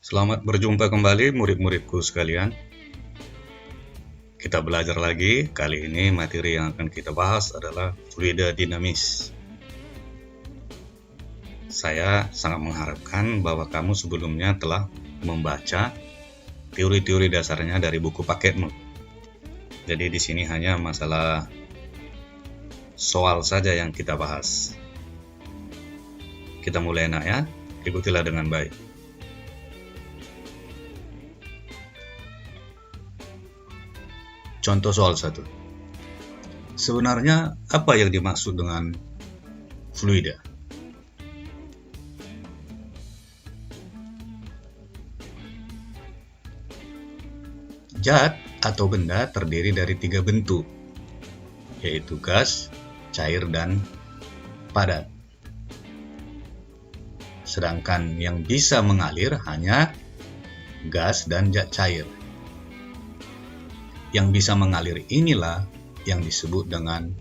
Selamat berjumpa kembali murid-muridku sekalian. Kita belajar lagi. Kali ini materi yang akan kita bahas adalah fluida dinamis. Saya sangat mengharapkan bahwa kamu sebelumnya telah membaca teori-teori dasarnya dari buku paketmu. Jadi di sini hanya masalah soal saja yang kita bahas. Kita mulai ya. Ikutilah dengan baik. Contoh soal 1. Sebenarnya apa yang dimaksud dengan fluida? Zat atau benda terdiri dari 3 bentuk, yaitu gas, cair, dan padat. Sedangkan yang bisa mengalir hanya gas dan zat cair. Yang bisa mengalir inilah yang disebut dengan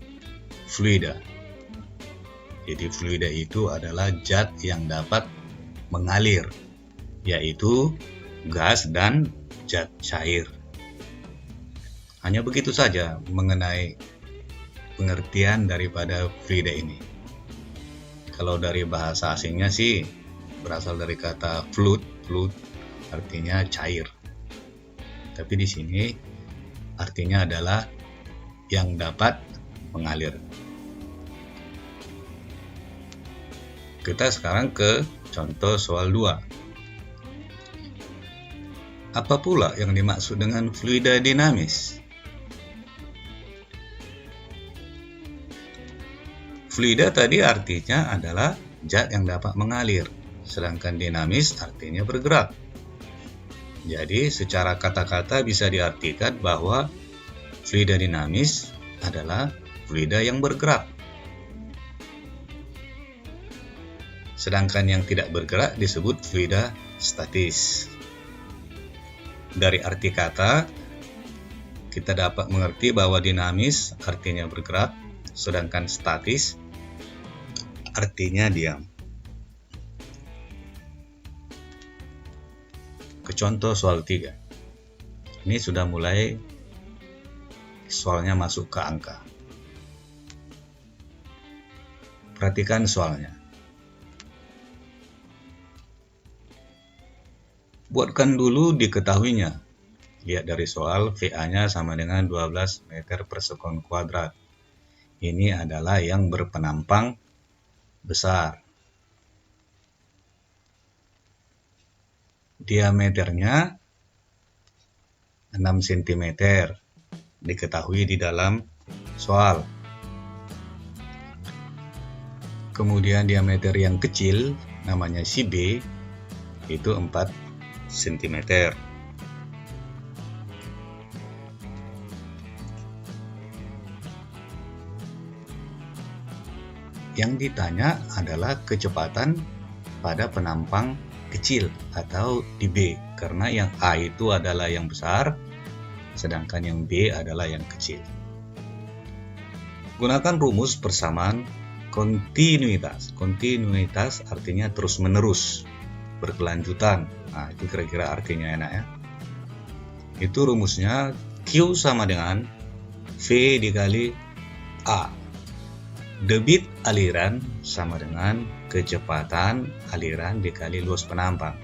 fluida. Jadi fluida itu adalah zat yang dapat mengalir, yaitu gas dan zat cair. Hanya begitu saja mengenai pengertian daripada fluida ini. Kalau dari bahasa asingnya sih berasal dari kata fluid artinya cair. Tapi di sini artinya adalah yang dapat mengalir. Kita sekarang ke contoh soal 2. Apa pula yang dimaksud dengan fluida dinamis? Fluida tadi artinya adalah zat yang dapat mengalir, sedangkan dinamis artinya bergerak. Jadi secara kata-kata bisa diartikan bahwa fluida dinamis adalah fluida yang bergerak. Sedangkan yang tidak bergerak disebut fluida statis. Dari arti kata, kita dapat mengerti bahwa dinamis artinya bergerak, sedangkan statis artinya diam. Ke contoh soal 3. Ini sudah mulai soalnya masuk ke angka. Perhatikan soalnya. Buatkan dulu diketahuinya. Lihat dari soal, VA-nya sama dengan 12 meter per sekon kuadrat. Ini adalah yang berpenampang besar. Diameternya 6 cm. Diketahui di dalam soal. Kemudian diameter yang kecil, namanya si B, itu 4 cm. Yang ditanya adalah kecepatan pada penampang kecil atau di B, karena yang A itu adalah yang besar, sedangkan yang B adalah yang kecil. Gunakan rumus persamaan kontinuitas. Kontinuitas artinya terus-menerus, berkelanjutan. Nah, itu kira-kira artinya enak ya. Itu rumusnya Q sama dengan V dikali A. Debit aliran sama dengan kecepatan aliran dikali luas penampang.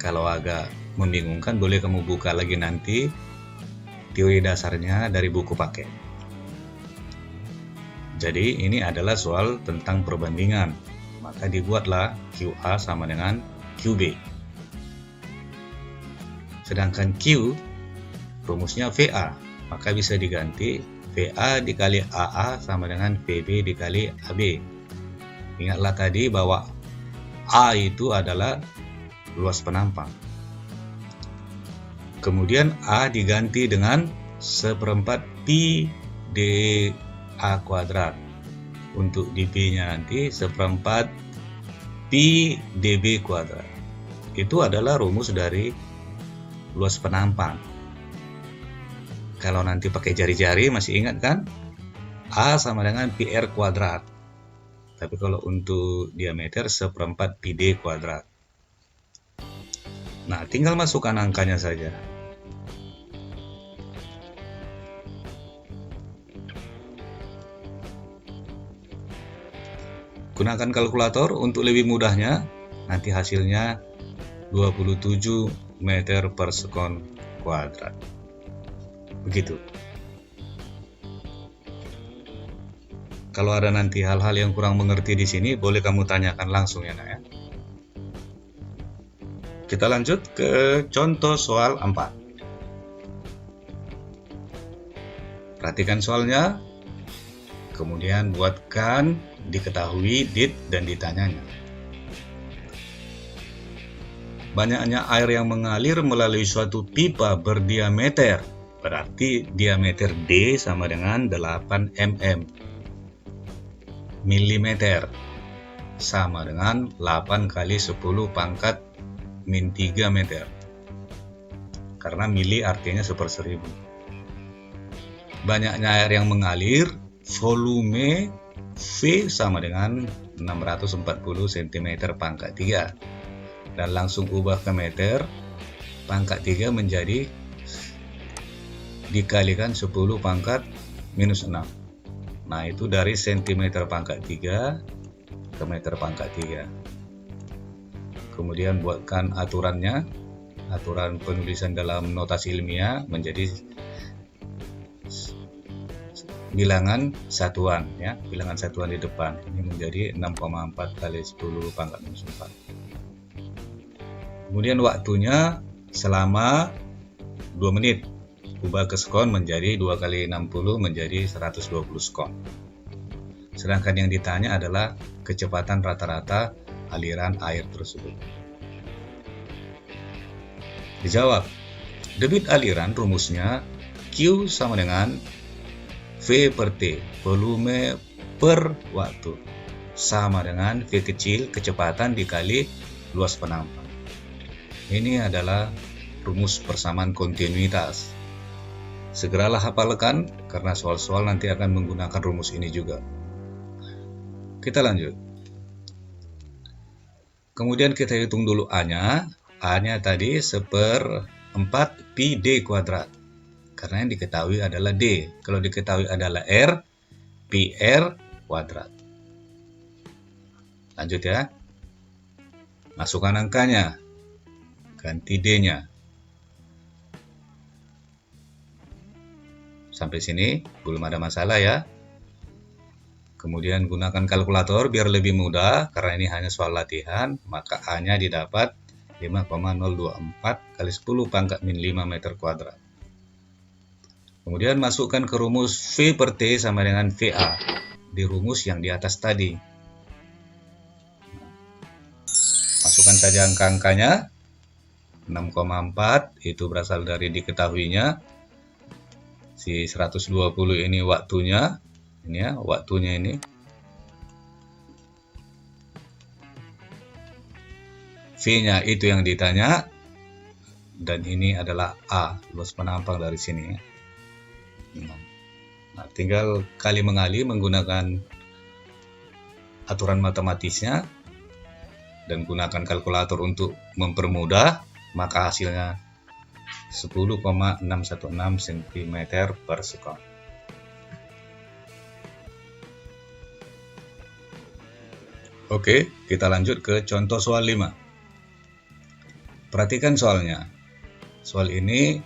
Kalau agak membingungkan, boleh kamu buka lagi nanti teori dasarnya dari buku paket. Jadi ini adalah soal tentang perbandingan. Maka dibuatlah QA sama dengan QB. Sedangkan Q rumusnya VA, maka bisa diganti VA dikali AA sama dengan VB dikali AB. Ingatlah tadi bahwa A itu adalah luas penampang. Kemudian A diganti dengan 1/4 pi dA kuadrat. Untuk dB-nya nanti 1/4 pi dB kuadrat. Itu adalah rumus dari luas penampang. Kalau nanti pakai jari-jari masih ingat kan? A sama dengan PR kuadrat. Tapi kalau untuk diameter 1/4 pi D kuadrat. Nah, tinggal masukkan angkanya saja. Gunakan kalkulator untuk lebih mudahnya, nanti hasilnya 27 meter per sekon kuadrat. Begitu. Kalau ada nanti hal-hal yang kurang mengerti di sini, boleh kamu tanyakan langsung ya, Nak ya. Kita lanjut ke contoh soal 4. Perhatikan soalnya, kemudian buatkan diketahui dit dan ditanyanya. Banyaknya air yang mengalir melalui suatu pipa berdiameter, berarti diameter D sama dengan 8 mm, sama dengan 8 kali 10 pangkat min 3 meter, karena mili artinya 1/1000. Banyaknya air yang mengalir, volume V sama dengan 640 cm pangkat 3, dan langsung ubah ke meter. Pangkat 3 menjadi dikalikan 10 pangkat minus 6. Nah, itu dari cm pangkat 3 ke meter pangkat 3. Kemudian buatkan aturannya, aturan penulisan dalam notasi ilmiah menjadi bilangan satuan ya, bilangan satuan di depan. Ini menjadi 6,4 kali 10 pangkat minus 4. Kemudian waktunya selama 2 menit. Ubah ke sekon menjadi 2 kali 60 menjadi 120 sekon. Sedangkan yang ditanya adalah kecepatan rata-rata aliran air tersebut. Dijawab. Debit aliran rumusnya Q sama dengan V per T, volume per waktu, sama dengan V kecil, kecepatan dikali luas penampang. Ini adalah rumus persamaan kontinuitas. Segeralah hafalkan, karena soal-soal nanti akan menggunakan rumus ini juga. Kita lanjut. Kemudian kita hitung dulu A-nya. A-nya tadi 1/4 pi D kuadrat. Karena yang diketahui adalah D. Kalau diketahui adalah R, pi R kuadrat. Lanjut ya. Masukkan angkanya. Ganti D-nya. Sampai sini belum ada masalah ya. Kemudian gunakan kalkulator biar lebih mudah, karena ini hanya soal latihan, maka A-nya didapat 5,024 kali 10 pangkat min 5 meter kuadrat. Kemudian masukkan ke rumus V per T sama dengan VA di rumus yang di atas tadi. Masukkan saja angka-angkanya. 6,4 itu berasal dari diketahuinya. Si 120 ini waktunya. Ini ya, waktunya ini. V-nya itu yang ditanya. Dan ini adalah A, luas penampang dari sini ya. Nah, tinggal kali mengali menggunakan aturan matematisnya dan gunakan kalkulator untuk mempermudah, maka hasilnya 10,616 cm per sekon. Oke, kita lanjut ke contoh soal 5. Perhatikan soalnya. Soal ini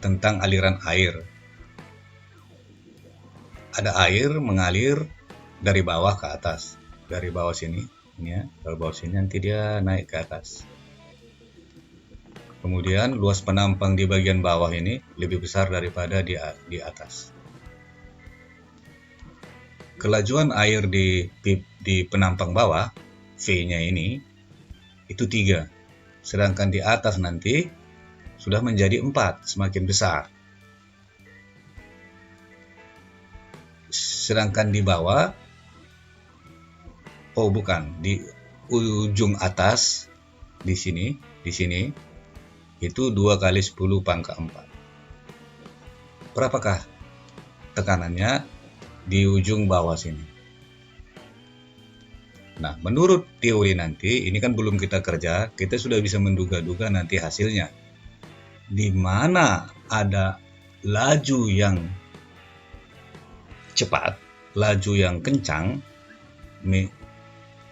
tentang aliran air. Ada air mengalir dari bawah ke atas, dari bawah sini, ini ya, dari bawah sini nanti dia naik ke atas. Kemudian luas penampang di bagian bawah ini lebih besar daripada di atas. Kelajuan air di penampang bawah, V-nya ini, itu 3. Sedangkan di atas nanti sudah menjadi 4, semakin besar. Sedangkan di bawah, oh bukan, di ujung atas, di sini, itu 2 kali 10 pangkat 4. Berapakah tekanannya di ujung bawah sini? Nah, menurut teori nanti, ini kan belum kita kerja, kita sudah bisa menduga-duga nanti hasilnya. Di mana ada laju yang cepat, laju yang kencang,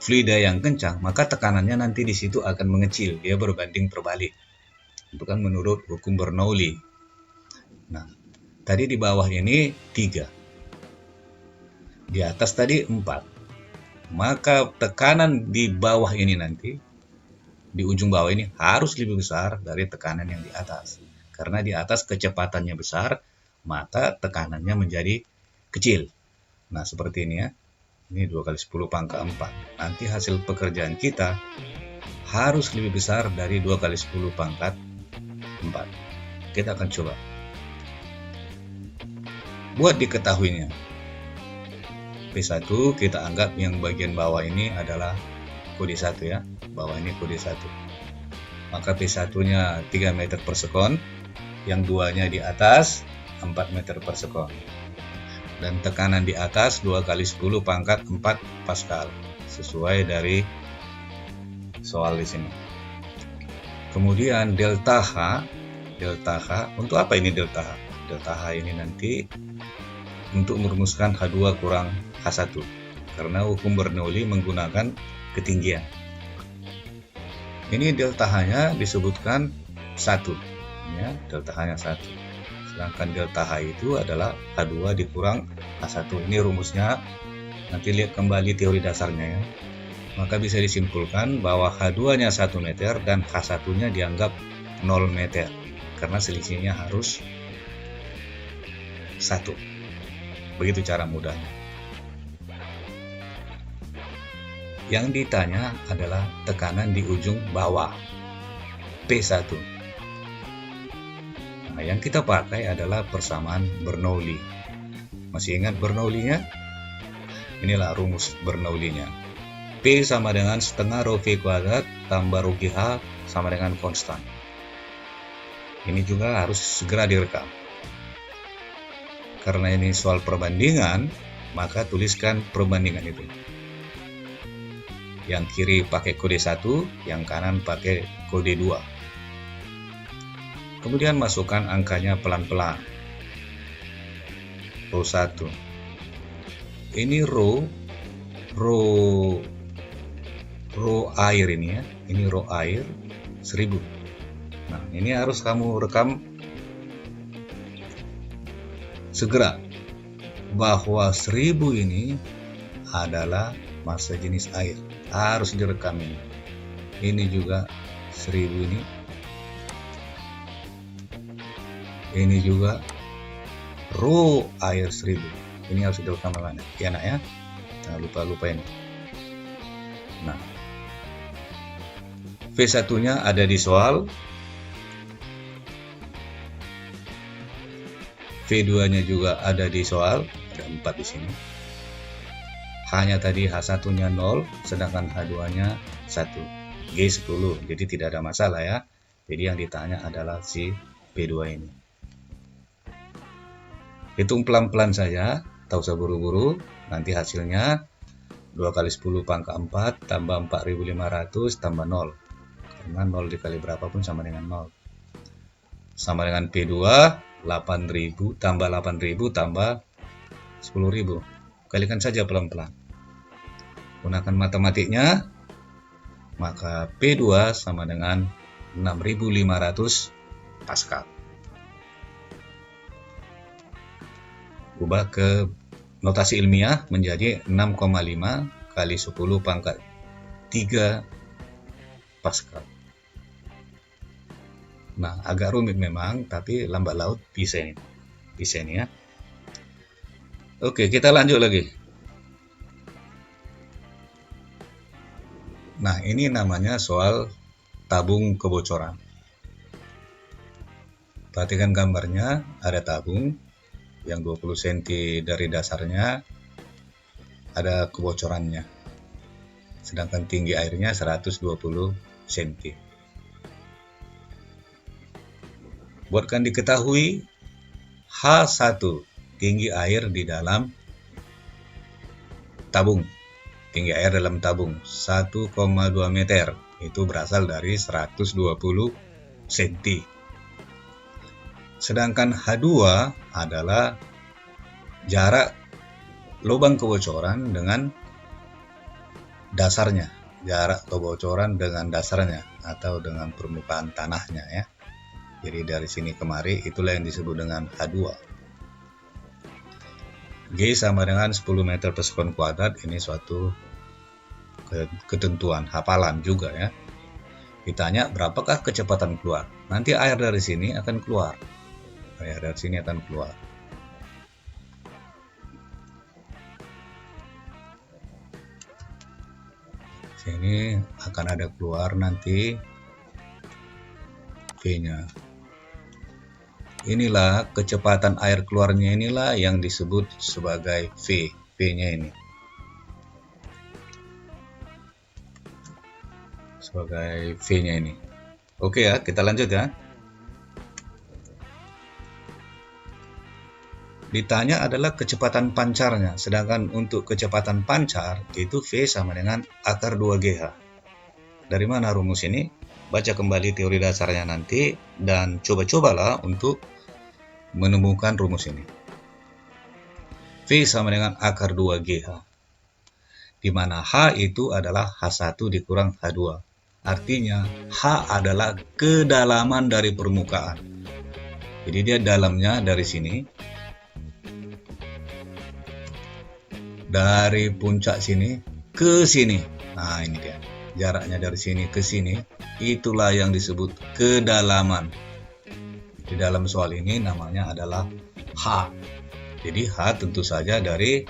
fluida yang kencang, maka tekanannya nanti di situ akan mengecil, dia berbanding terbalik. Itu kan menurut hukum Bernoulli. Nah, tadi di bawah ini 3, di atas tadi 4. Maka tekanan di bawah ini nanti, di ujung bawah ini harus lebih besar dari tekanan yang di atas. Karena di atas kecepatannya besar, maka tekanannya menjadi kecil. Nah, seperti ini ya. Ini 2 kali 10 pangkat 4. Nanti hasil pekerjaan kita harus lebih besar dari 2 kali 10 pangkat 4. Kita akan coba. Buat diketahuinya, P1 kita anggap yang bagian bawah ini adalah kode 1 ya. Bawah ini kode 1. Maka P1-nya 3 meter per sekon, yang 2-nya di atas 4 meter per sekon. Dan tekanan di atas 2 kali 10 pangkat 4 Pascal, sesuai dari soal di sini. Kemudian delta H, untuk apa ini delta H? Delta H ini nanti untuk merumuskan H2 kurang H1, karena hukum Bernoulli menggunakan ketinggian. Ini delta H-nya disebutkan 1, ya, delta H-nya 1. Sedangkan delta H itu adalah H2 dikurang H1. Ini rumusnya, nanti lihat kembali teori dasarnya ya. Maka bisa disimpulkan bahwa H2-nya 1 meter dan H1-nya dianggap 0 meter, karena selisihnya harus 1. Begitu cara mudahnya. Yang ditanya adalah tekanan di ujung bawah, P1. Nah, yang kita pakai adalah persamaan Bernoulli. Masih ingat Bernoulli-nya? Inilah rumus Bernoulli-nya. P sama dengan setengah rho V kuadrat tambah rho GH sama dengan konstan. Ini juga harus segera direkam. Karena ini soal perbandingan, maka tuliskan perbandingan itu. Yang kiri pakai kode 1, yang kanan pakai kode 2. Kemudian masukkan angkanya pelan-pelan. Rho 1. Ini rho air ini ya. Ini rho air 1000. Nah, ini harus kamu rekam segera bahwa 1000 ini adalah massa jenis air. Harus direkam ini. Ini juga 1000 ini. Ini juga rho air 1000. Ini harus direkam mana? Ya nak ya. Nah, lupa ini. Nah, V1-nya ada di soal. V2-nya juga ada di soal, ada 4 di sini. H-nya tadi H1-nya 0, sedangkan H2-nya 1. G10, jadi tidak ada masalah ya. Jadi yang ditanya adalah si P2 ini. Hitung pelan-pelan saja, tak usah buru-buru. Nanti hasilnya 2 kali 10 pangkat 4 tambah 4500 tambah 0. Karena 0 dikali berapapun sama dengan 0. Sama dengan P2, 8000 tambah 8000 tambah 10.000. Kalikan saja pelan-pelan. Gunakan matematiknya, maka P2 sama dengan 6500 Pascal. Ubah ke notasi ilmiah menjadi 6,5 kali 10 pangkat 3 Pascal. Nah, agak rumit memang, tapi lambat laut bisa ini. Bisa ini ya. Oke, kita lanjut lagi. Nah, ini namanya soal tabung kebocoran. Perhatikan gambarnya, ada tabung yang 20 cm dari dasarnya, ada kebocorannya. Sedangkan tinggi airnya 120 cm. Buatkan diketahui H1, tinggi air di dalam tabung. tinggi air dalam tabung 1,2 meter, itu berasal dari 120 cm. Sedangkan H2 adalah jarak lubang kebocoran dengan dasarnya, jarak kebocoran dengan dasarnya atau dengan permukaan tanahnya ya. Jadi dari sini kemari itulah yang disebut dengan H2. G sama dengan 10 meter per sekon kuadrat, ini suatu ketentuan, hafalan juga ya. Ditanya berapakah kecepatan keluar, nanti air dari sini akan keluar. Air dari sini akan keluar. Sini akan ada keluar nanti V-nya. Inilah kecepatan air keluarnya, inilah yang disebut sebagai V. V-nya ini sebagai V-nya ini. Oke ya, kita lanjut ya. Ditanya adalah kecepatan pancarnya, sedangkan untuk kecepatan pancar itu V sama dengan akar 2GH. Dari mana rumus ini? Baca kembali teori dasarnya nanti dan coba-cobalah untuk menemukan rumus ini. V sama dengan akar 2GH, di mana H itu adalah H1 dikurang H2. Artinya H adalah kedalaman dari permukaan. Jadi dia dalamnya dari sini, dari puncak sini ke sini. Nah ini dia, jaraknya dari sini ke sini, itulah yang disebut kedalaman. Di dalam soal ini namanya adalah H. Jadi H tentu saja dari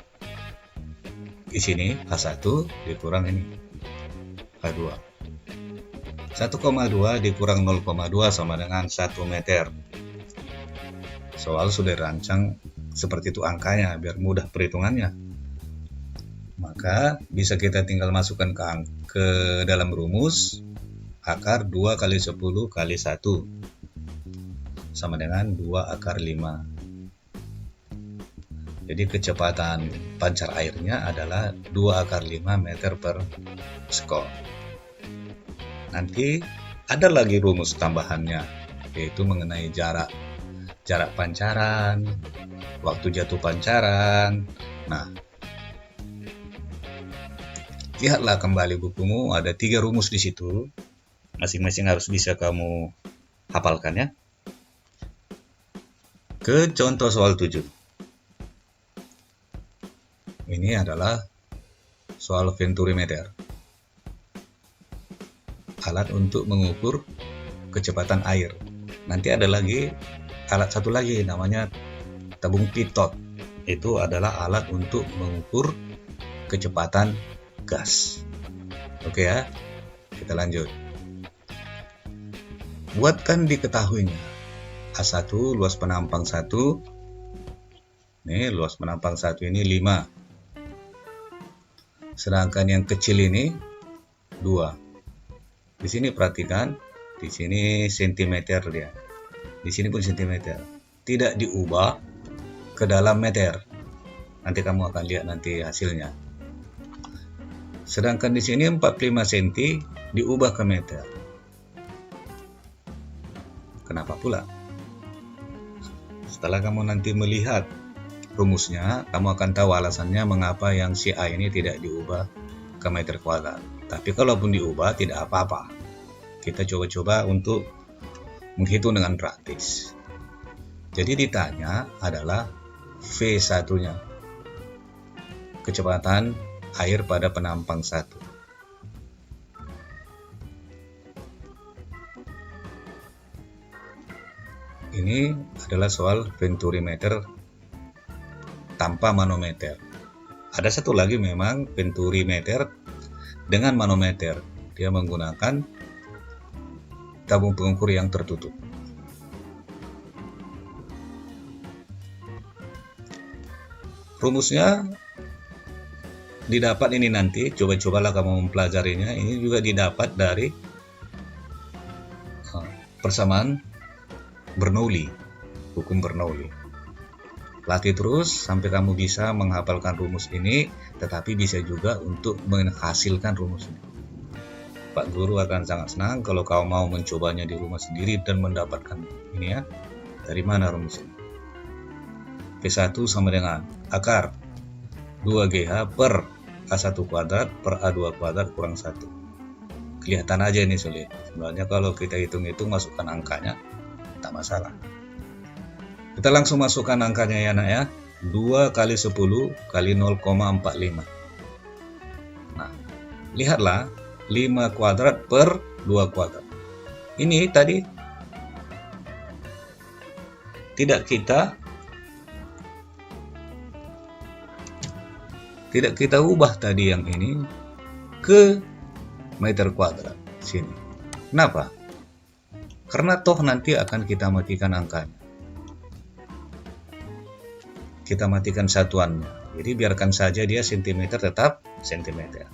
di sini H1 dikurang ini H2. 1,2 dikurang 0,2 sama dengan 1 meter. Soal sudah dirancang seperti itu angkanya biar mudah perhitungannya. Maka bisa kita tinggal masukkan ke dalam rumus akar 2 kali 10 kali 1 sama dengan 2 akar 5. Jadi kecepatan pancar airnya adalah 2 akar 5 meter per sekon. Nanti ada lagi rumus tambahannya, yaitu mengenai jarak pancaran, waktu jatuh pancaran. Nah, lihatlah kembali bukumu, ada 3 rumus di situ. Masing-masing harus bisa kamu hafalkan ya. Ke contoh soal 7. Ini adalah soal venturimeter, alat untuk mengukur kecepatan air. Nanti ada lagi alat satu lagi namanya tabung pitot. Itu adalah alat untuk mengukur kecepatan gas. Oke ya, kita lanjut. Buatkan diketahuinya. A1 luas penampang 1. Nih luas penampang 1 ini 5. Sedangkan yang kecil ini 2. Di sini perhatikan, di sini sentimeter dia. Di sini pun sentimeter. Tidak diubah ke dalam meter. Nanti kamu akan lihat nanti hasilnya. Sedangkan di sini 45 cm diubah ke meter. Kenapa pula? Setelah kamu nanti melihat rumusnya, kamu akan tahu alasannya mengapa yang si A ini tidak diubah ke meter kuadrat. Tapi kalaupun diubah tidak apa-apa. Kita coba-coba untuk menghitung dengan praktis. Jadi ditanya adalah V1-nya, kecepatan air pada penampang 1. Ini adalah soal venturimeter tanpa manometer. Ada satu lagi memang venturimeter dengan manometer. Dia menggunakan tabung pengukur yang tertutup. Rumusnya didapat ini nanti, coba-cobalah kamu mempelajarinya. Ini juga didapat dari persamaan Bernoulli, hukum Bernoulli. Latih terus sampai kamu bisa menghafalkan rumus ini, tetapi bisa juga untuk menghasilkan rumus ini. Pak Guru akan sangat senang kalau kau mau mencobanya di rumah sendiri dan mendapatkan ini ya. Dari mana rumus ini? P1 sama dengan akar 2GH per A1 kuadrat per A2 kuadrat kurang 1. Kelihatan aja ini sulit. Sebenarnya kalau kita hitung-hitung masukkan angkanya, tak masalah. Kita langsung masukkan angkanya ya nak ya. 2 kali 10 kali 0,45. Nah, lihatlah 5 kuadrat per 2 kuadrat. Ini tadi tidak kita ubah tadi yang ini ke meter kuadrat sini. Kenapa? Karena toh nanti akan kita matikan angkanya. Kita matikan satuannya. Jadi biarkan saja dia cm tetap cm.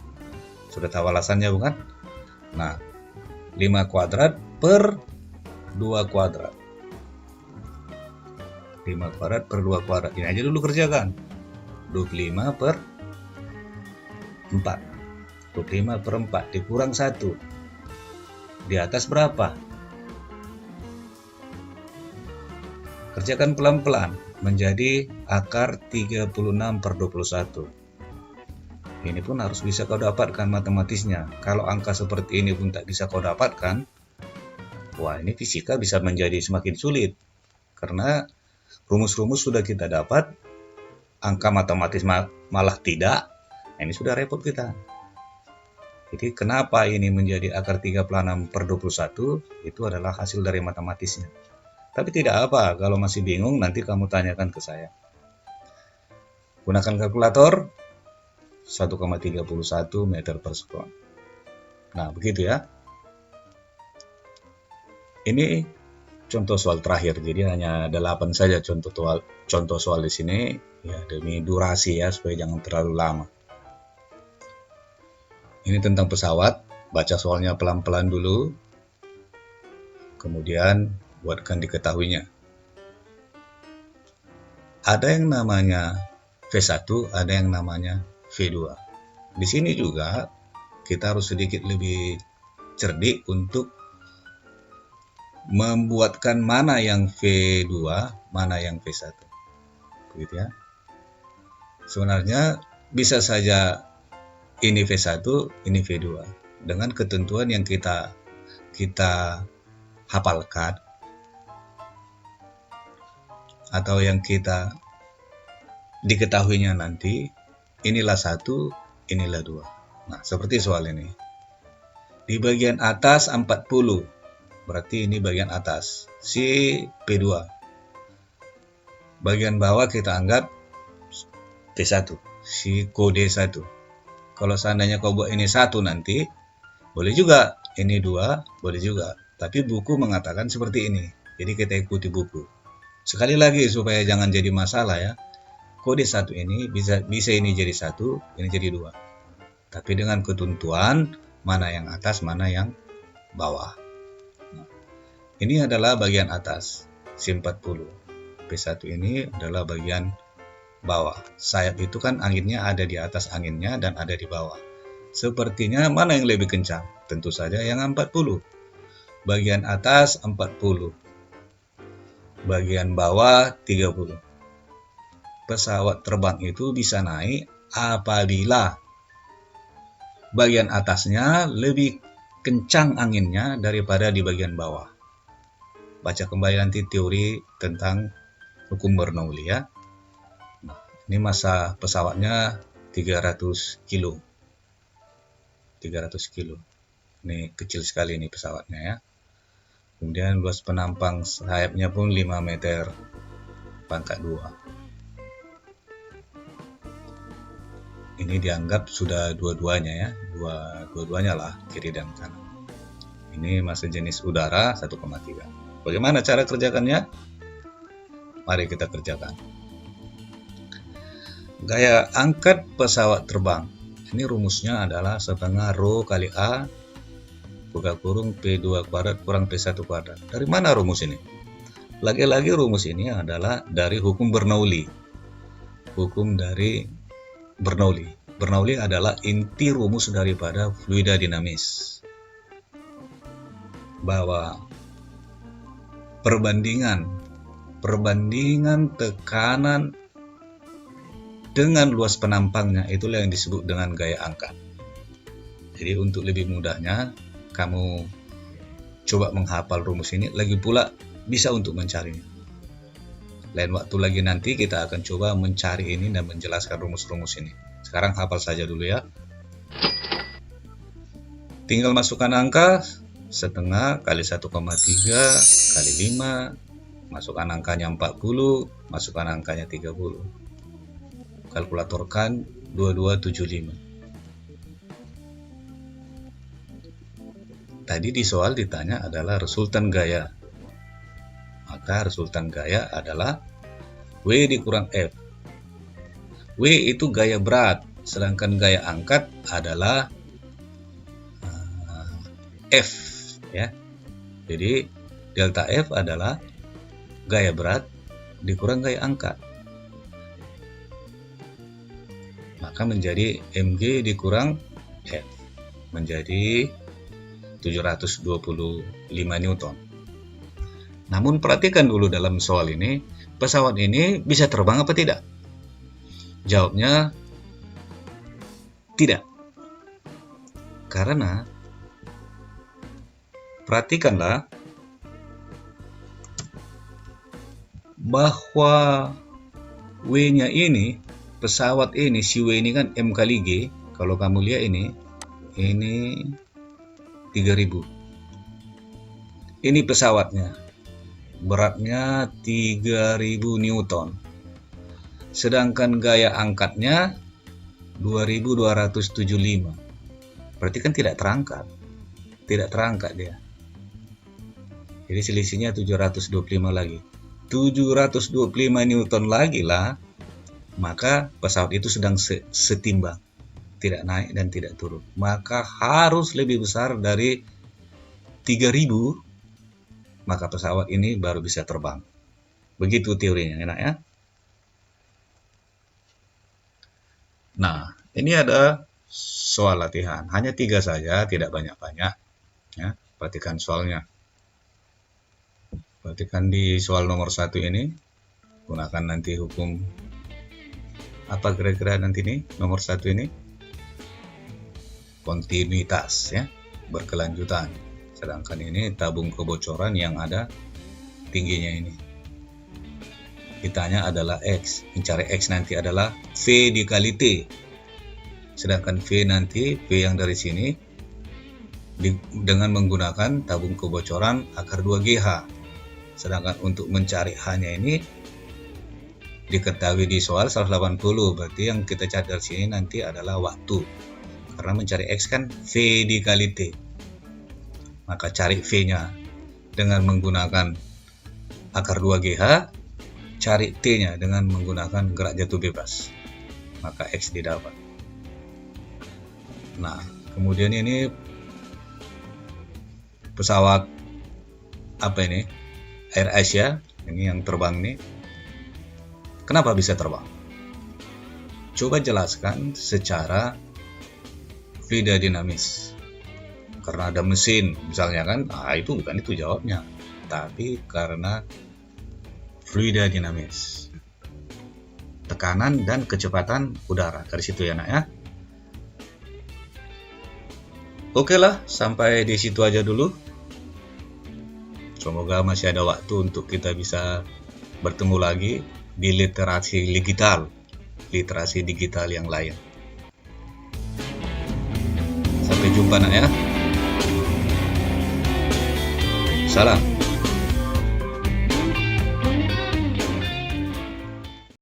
Sudah tahu alasannya bukan? Nah, 5 kuadrat per 2 kuadrat. 5 kuadrat per 2 kuadrat. Ini aja dulu kerjakan. 25 per 4. 25 per 4 dikurang 1. Di atas berapa? Kerjakan pelan-pelan. Menjadi akar 36 per 21. Ini pun harus bisa kau dapatkan matematisnya. Kalau angka seperti ini pun tak bisa kau dapatkan, wah ini fisika bisa menjadi semakin sulit. Karena rumus-rumus sudah kita dapat, angka matematis malah tidak, ini sudah repot kita. Jadi kenapa ini menjadi akar 36 per 21, itu adalah hasil dari matematisnya. Tapi tidak apa, kalau masih bingung nanti kamu tanyakan ke saya. Gunakan kalkulator 1,31 meter per sekon. Nah, begitu ya. Ini contoh soal terakhir, jadi hanya 8 saja contoh soal di sini, ya demi durasi ya, supaya jangan terlalu lama. Ini tentang pesawat, baca soalnya pelan-pelan dulu, kemudian buatkan diketahuinya. Ada yang namanya V1, ada yang namanya V2. Di sini juga kita harus sedikit lebih cerdik untuk membuatkan mana yang V2, mana yang V1. Begitu ya. Sebenarnya bisa saja ini V1, ini V2 dengan ketentuan yang kita hafalkan atau yang kita diketahuinya nanti, inilah 1, inilah 2. Nah, seperti soal ini. Di bagian atas 40, berarti ini bagian atas, si P2. Bagian bawah kita anggap P1, si kode 1. Kalau seandainya kau buat ini 1 nanti, boleh juga, ini 2, boleh juga. Tapi buku mengatakan seperti ini, jadi kita ikuti buku. Sekali lagi supaya jangan jadi masalah ya, kode 1 ini bisa ini jadi 1, ini jadi 2. Tapi dengan ketentuan mana yang atas, mana yang bawah. Nah, ini adalah bagian atas, C40. P1 ini adalah bagian bawah. Sayap itu kan anginnya ada di atas anginnya dan ada di bawah. Sepertinya mana yang lebih kencang? Tentu saja yang 40. Bagian atas 40. Bagian bawah 30. Pesawat terbang itu bisa naik apabila bagian atasnya lebih kencang anginnya daripada di bagian bawah. Baca kembali nanti teori tentang hukum Bernoulli ya. Nah, ini massa pesawatnya 300 kilo. 300 kilo. Ini kecil sekali nih pesawatnya ya. Kemudian luas penampang sayapnya pun 5 meter pangkat 2. Ini dianggap sudah dua-duanya ya, dua-duanya lah, kiri dan kanan. Ini massa jenis udara 1,3. Bagaimana cara kerjakannya? Mari kita kerjakan. Gaya angkat pesawat terbang. Ini rumusnya adalah setengah rho kali A buka kurung P2 kuadrat kurang P1 kuadrat. Dari mana rumus ini? Lagi-lagi rumus ini adalah dari hukum Bernoulli. Hukum dari Bernoulli. Bernoulli adalah inti rumus daripada fluida dinamis. Bahwa perbandingan tekanan dengan luas penampangnya itulah yang disebut dengan gaya angkat. Jadi untuk lebih mudahnya kamu coba menghafal rumus ini, lagi pula bisa untuk mencarinya. Lain waktu lagi nanti kita akan coba mencari ini dan menjelaskan rumus-rumus ini. Sekarang hafal saja dulu ya. Tinggal masukkan angka setengah kali 1,3 kali 5, masukkan angkanya 40, masukkan angkanya 30. Kalkulatorkan 2275. Tadi di soal ditanya adalah resultan gaya. Maka resultan gaya adalah W dikurang F. W itu gaya berat, sedangkan gaya angkat adalah F ya. Jadi delta F adalah gaya berat dikurang gaya angkat. Maka menjadi mg dikurang F menjadi 725 Newton. Namun perhatikan dulu dalam soal ini, pesawat ini bisa terbang apa tidak? Jawabnya tidak. Karena perhatikanlah bahwa W-nya ini, pesawat ini, si W ini kan M kali G. Kalau kamu lihat ini 3000. Ini pesawatnya, beratnya 3000 Newton. Sedangkan gaya angkatnya 2275. Berarti kan tidak terangkat. Tidak terangkat dia. Jadi selisihnya 725 lagi. 725 Newton lagi lah. Maka pesawat itu sedang setimbang. Tidak naik dan tidak turun. Maka harus lebih besar dari 3000, maka pesawat ini baru bisa terbang. Begitu teorinya, enak ya? Nah, ini ada soal latihan. Hanya 3 saja, tidak banyak-banyak. Ya, perhatikan soalnya. Perhatikan di soal nomor 1 ini. Gunakan nanti hukum apa kira-kira nanti ini nomor 1 ini. Kontinuitas ya, berkelanjutan. Sedangkan ini tabung kebocoran yang ada tingginya ini. Ditanya adalah X. Mencari X nanti adalah V dikali T. Sedangkan V nanti, V yang dari sini dengan menggunakan tabung kebocoran akar 2GH. Sedangkan untuk mencari H-nya ini diketahui di soal 180. Berarti yang kita cari dari sini nanti adalah waktu. Karena mencari X kan V dikali T. Maka cari V-nya dengan menggunakan akar 2GH, cari T-nya dengan menggunakan gerak jatuh bebas. Maka X didapat. Nah, kemudian ini pesawat apa ini? Air Asia, ini yang terbang nih. Kenapa bisa terbang? Coba jelaskan secara fluida dinamis. Karena ada mesin misalnya kan, itu bukan itu jawabnya, tapi karena fluida dinamis, tekanan dan kecepatan udara dari situ ya nak ya. Oke lah, sampai di situ aja dulu. Semoga masih ada waktu untuk kita bisa bertemu lagi di literasi digital yang lain. Sampai jumpa nak ya. Salam.